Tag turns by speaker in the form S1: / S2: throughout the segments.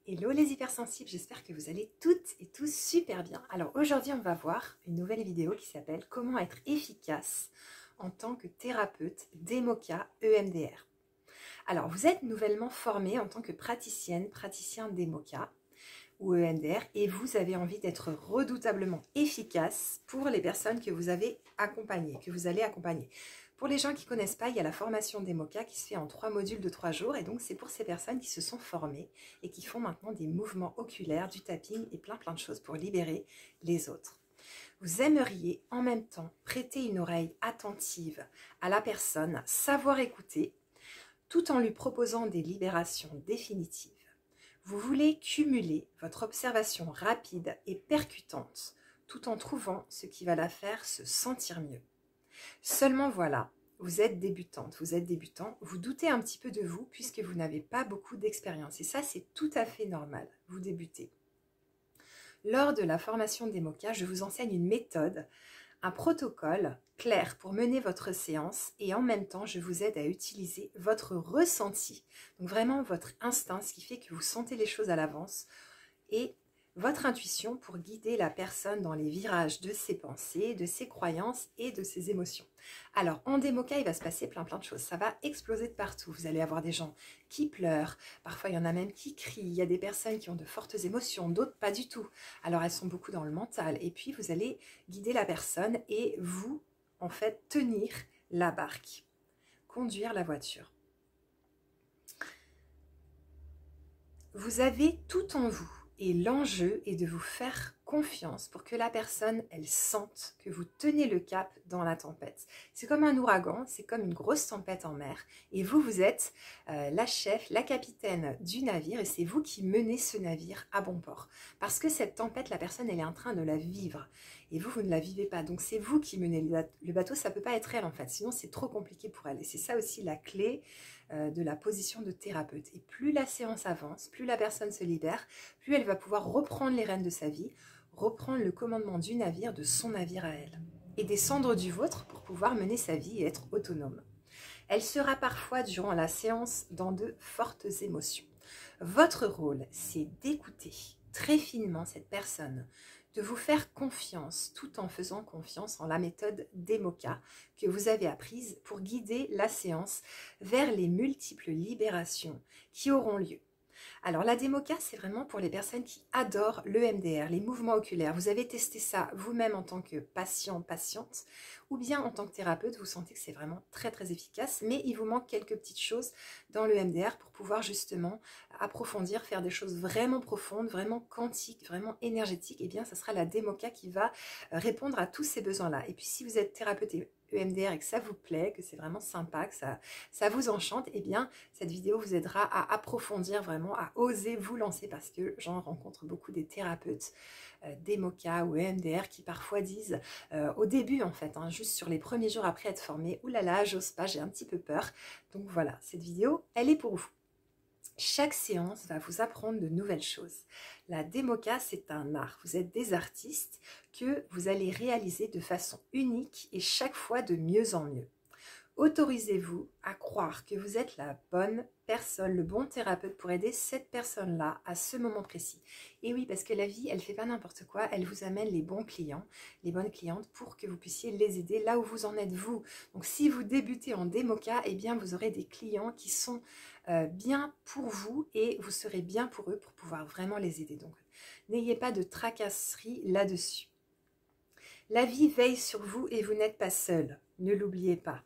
S1: Hello les hypersensibles, j'espère que vous allez toutes et tous super bien. Alors aujourd'hui on va voir une nouvelle vidéo qui s'appelle comment être efficace en tant que thérapeute DEMOCA EMDR. Alors vous êtes nouvellement formé en tant que praticien DEMOCA ou EMDR et vous avez envie d'être redoutablement efficace pour les personnes que vous avez accompagnées, que vous allez accompagner. Pour les gens qui ne connaissent pas, il y a la formation DEMOCA qui se fait en 3 modules de 3 jours et donc c'est pour ces personnes qui se sont formées et qui font maintenant des mouvements oculaires, du tapping et plein de choses pour libérer les autres. Vous aimeriez en même temps prêter une oreille attentive à la personne, savoir écouter, tout en lui proposant des libérations définitives. Vous voulez cumuler votre observation rapide et percutante tout en trouvant ce qui va la faire se sentir mieux. Seulement voilà, vous êtes débutante, vous êtes débutant, vous doutez un petit peu de vous puisque vous n'avez pas beaucoup d'expérience et ça c'est tout à fait normal, vous débutez. Lors de la formation DEMOCA, je vous enseigne une méthode, un protocole clair pour mener votre séance et en même temps je vous aide à utiliser votre ressenti, donc vraiment votre instinct, ce qui fait que vous sentez les choses à l'avance et votre intuition pour guider la personne dans les virages de ses pensées, de ses croyances et de ses émotions. Alors en DEMOCA, il va se passer plein de choses, ça va exploser de partout. Vous allez avoir des gens qui pleurent, parfois il y en a même qui crient, il y a des personnes qui ont de fortes émotions, d'autres pas du tout. Alors elles sont beaucoup dans le mental et puis vous allez guider la personne et vous, en fait, tenir la barque, conduire la voiture. Vous avez tout en vous. Et l'enjeu est de vous faire confiance pour que la personne, elle sente que vous tenez le cap dans la tempête. C'est comme un ouragan, c'est comme une grosse tempête en mer. Et vous, vous êtes la chef, la capitaine du navire et c'est vous qui menez ce navire à bon port. Parce que cette tempête, la personne, elle est en train de la vivre. Et vous, vous ne la vivez pas. Donc c'est vous qui menez le bateau, ça ne peut pas être elle en fait. Sinon, c'est trop compliqué pour elle. Et c'est ça aussi la clé de la position de thérapeute. Et plus la séance avance, plus la personne se libère, plus elle va pouvoir reprendre les rênes de sa vie, reprendre le commandement du navire, de son navire à elle, et descendre du vôtre pour pouvoir mener sa vie et être autonome. Elle sera parfois durant la séance dans de fortes émotions. Votre rôle, c'est d'écouter très finement cette personne, de vous faire confiance tout en faisant confiance en la méthode DEMOCA que vous avez apprise pour guider la séance vers les multiples libérations qui auront lieu. Alors la DEMOCA, c'est vraiment pour les personnes qui adorent l'EMDR, les mouvements oculaires. Vous avez testé ça vous-même en tant que patient, patiente, ou bien en tant que thérapeute, vous sentez que c'est vraiment très efficace, mais il vous manque quelques petites choses dans l'EMDR pour pouvoir justement approfondir, faire des choses vraiment profondes, vraiment quantiques, vraiment énergétiques. Et bien, ça sera la DEMOCA qui va répondre à tous ces besoins-là. Et puis si vous êtes thérapeute EMDR et que ça vous plaît, que c'est vraiment sympa, que ça vous enchante, et bien cette vidéo vous aidera à approfondir vraiment, à oser vous lancer parce que j'en rencontre beaucoup des thérapeutes DEMOCA ou EMDR qui parfois disent au début en fait, juste sur les premiers jours après être formé, oulala, j'ose pas, j'ai un petit peu peur. Donc voilà, cette vidéo, elle est pour vous. Chaque séance va vous apprendre de nouvelles choses. La DEMOCA, c'est un art. Vous êtes des artistes que vous allez réaliser de façon unique et chaque fois de mieux en mieux. Autorisez-vous à croire que vous êtes la bonne personne, le bon thérapeute pour aider cette personne-là à ce moment précis. Et oui, parce que la vie, elle ne fait pas n'importe quoi, elle vous amène les bons clients, les bonnes clientes pour que vous puissiez les aider là où vous en êtes vous. Donc si vous débutez en DEMOCA, eh bien vous aurez des clients qui sont bien pour vous et vous serez bien pour eux pour pouvoir vraiment les aider. Donc n'ayez pas de tracasserie là-dessus. La vie veille sur vous et vous n'êtes pas seul, ne l'oubliez pas.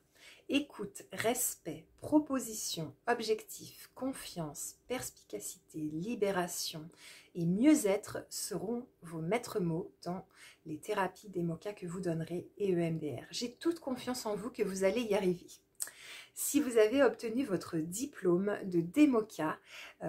S1: Écoute, respect, proposition, objectif, confiance, perspicacité, libération et mieux-être seront vos maîtres mots dans les thérapies DEMOCA que vous donnerez et EMDR. J'ai toute confiance en vous que vous allez y arriver. Si vous avez obtenu votre diplôme de DEMOCA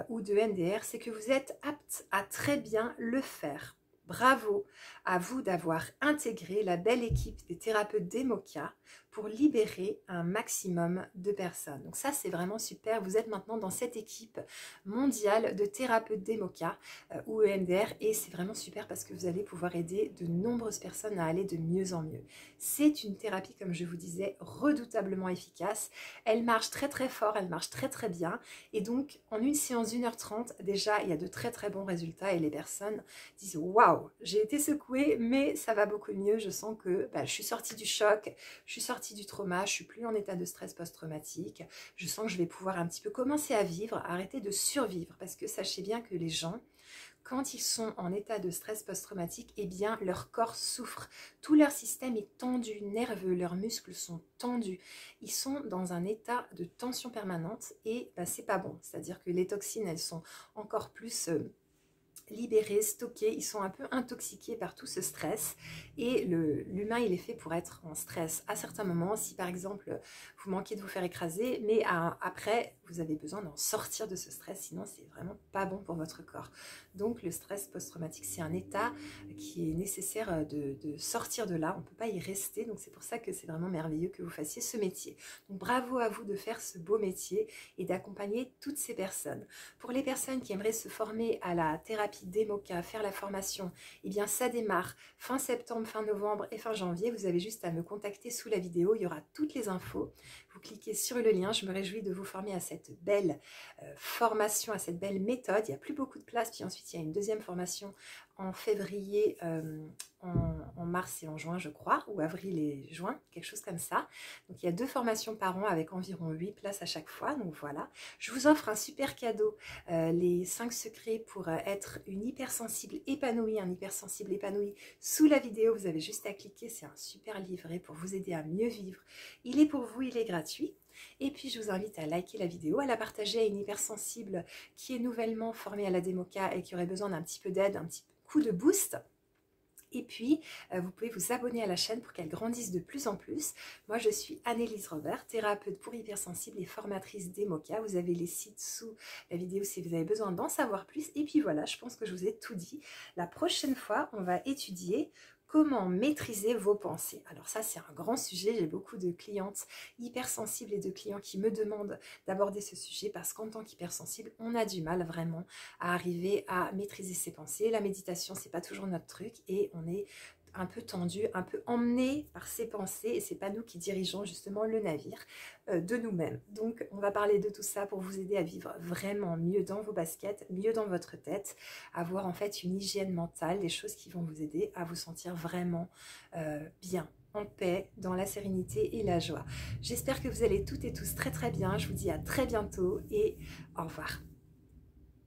S1: ou de EMDR, c'est que vous êtes apte à très bien le faire bravo à vous d'avoir intégré la belle équipe des thérapeutes d'Emoca pour libérer un maximum de personnes. Donc ça, c'est vraiment super. Vous êtes maintenant dans cette équipe mondiale de thérapeutes d'Emoca ou EMDR et c'est vraiment super parce que vous allez pouvoir aider de nombreuses personnes à aller de mieux en mieux. C'est une thérapie, comme je vous disais, redoutablement efficace. Elle marche très très fort, elle marche très très bien et donc en une séance d'1h30, déjà, il y a de très très bons résultats et les personnes disent « Waouh, j'ai été secouée, mais ça va beaucoup mieux. Je sens que je suis sortie du choc, je suis sortie du trauma, je suis plus en état de stress post-traumatique. Je sens que je vais pouvoir un petit peu commencer à vivre, arrêter de survivre. » Parce que sachez bien que les gens, quand ils sont en état de stress post-traumatique, eh bien leur corps souffre. Tout leur système est tendu, nerveux, leurs muscles sont tendus. Ils sont dans un état de tension permanente et c'est pas bon. C'est-à-dire que les toxines, elles sont encore plus libérés, stockés, ils sont un peu intoxiqués par tout ce stress et l'humain il est fait pour être en stress à certains moments, si par exemple vous manquez de vous faire écraser, mais après vous avez besoin d'en sortir de ce stress, sinon c'est vraiment pas bon pour votre corps. Donc le stress post-traumatique c'est un état qui est nécessaire de sortir de là, on ne peut pas y rester, donc c'est pour ça que c'est vraiment merveilleux que vous fassiez ce métier. Donc bravo à vous de faire ce beau métier et d'accompagner toutes ces personnes. Pour les personnes qui aimeraient se former à la thérapie d'Emoca, faire la formation, eh bien ça démarre fin septembre, fin novembre et fin janvier. Vous avez juste à me contacter sous la vidéo, il y aura toutes les infos. Vous cliquez sur le lien, je me réjouis de vous former à cette belle formation, à cette belle méthode. Il n'y a plus beaucoup de place, puis ensuite il y a une deuxième formation en février, en mars et en juin je crois, ou avril et juin, quelque chose comme ça. Donc il y a 2 formations par an avec environ 8 places à chaque fois, donc voilà. Je vous offre un super cadeau, les 5 secrets pour être une hypersensible épanouie, un hypersensible épanoui. Sous la vidéo, vous avez juste à cliquer, c'est un super livret pour vous aider à mieux vivre. Il est pour vous, il est gratuit. Et puis je vous invite à liker la vidéo, à la partager à une hypersensible qui est nouvellement formée à la Democa et qui aurait besoin d'un petit peu d'aide, un petit coup de boost. Et puis, vous pouvez vous abonner à la chaîne pour qu'elle grandisse de plus en plus. Moi, je suis Annelise Robert, thérapeute pour hypersensible et formatrice d'Emoca. Vous avez les sites sous la vidéo si vous avez besoin d'en savoir plus. Et puis voilà, je pense que je vous ai tout dit. La prochaine fois, on va étudier comment maîtriser vos pensées. Alors ça, c'est un grand sujet. J'ai beaucoup de clientes hypersensibles et de clients qui me demandent d'aborder ce sujet parce qu'en tant qu'hypersensible, on a du mal vraiment à arriver à maîtriser ses pensées. La méditation, c'est pas toujours notre truc et on est un peu tendu, un peu emmené par ses pensées et c'est pas nous qui dirigeons justement le navire de nous-mêmes. Donc on va parler de tout ça pour vous aider à vivre vraiment mieux dans vos baskets, mieux dans votre tête, avoir en fait une hygiène mentale, des choses qui vont vous aider à vous sentir vraiment bien, en paix, dans la sérénité et la joie. J'espère que vous allez toutes et tous très très bien. Je vous dis à très bientôt et au revoir.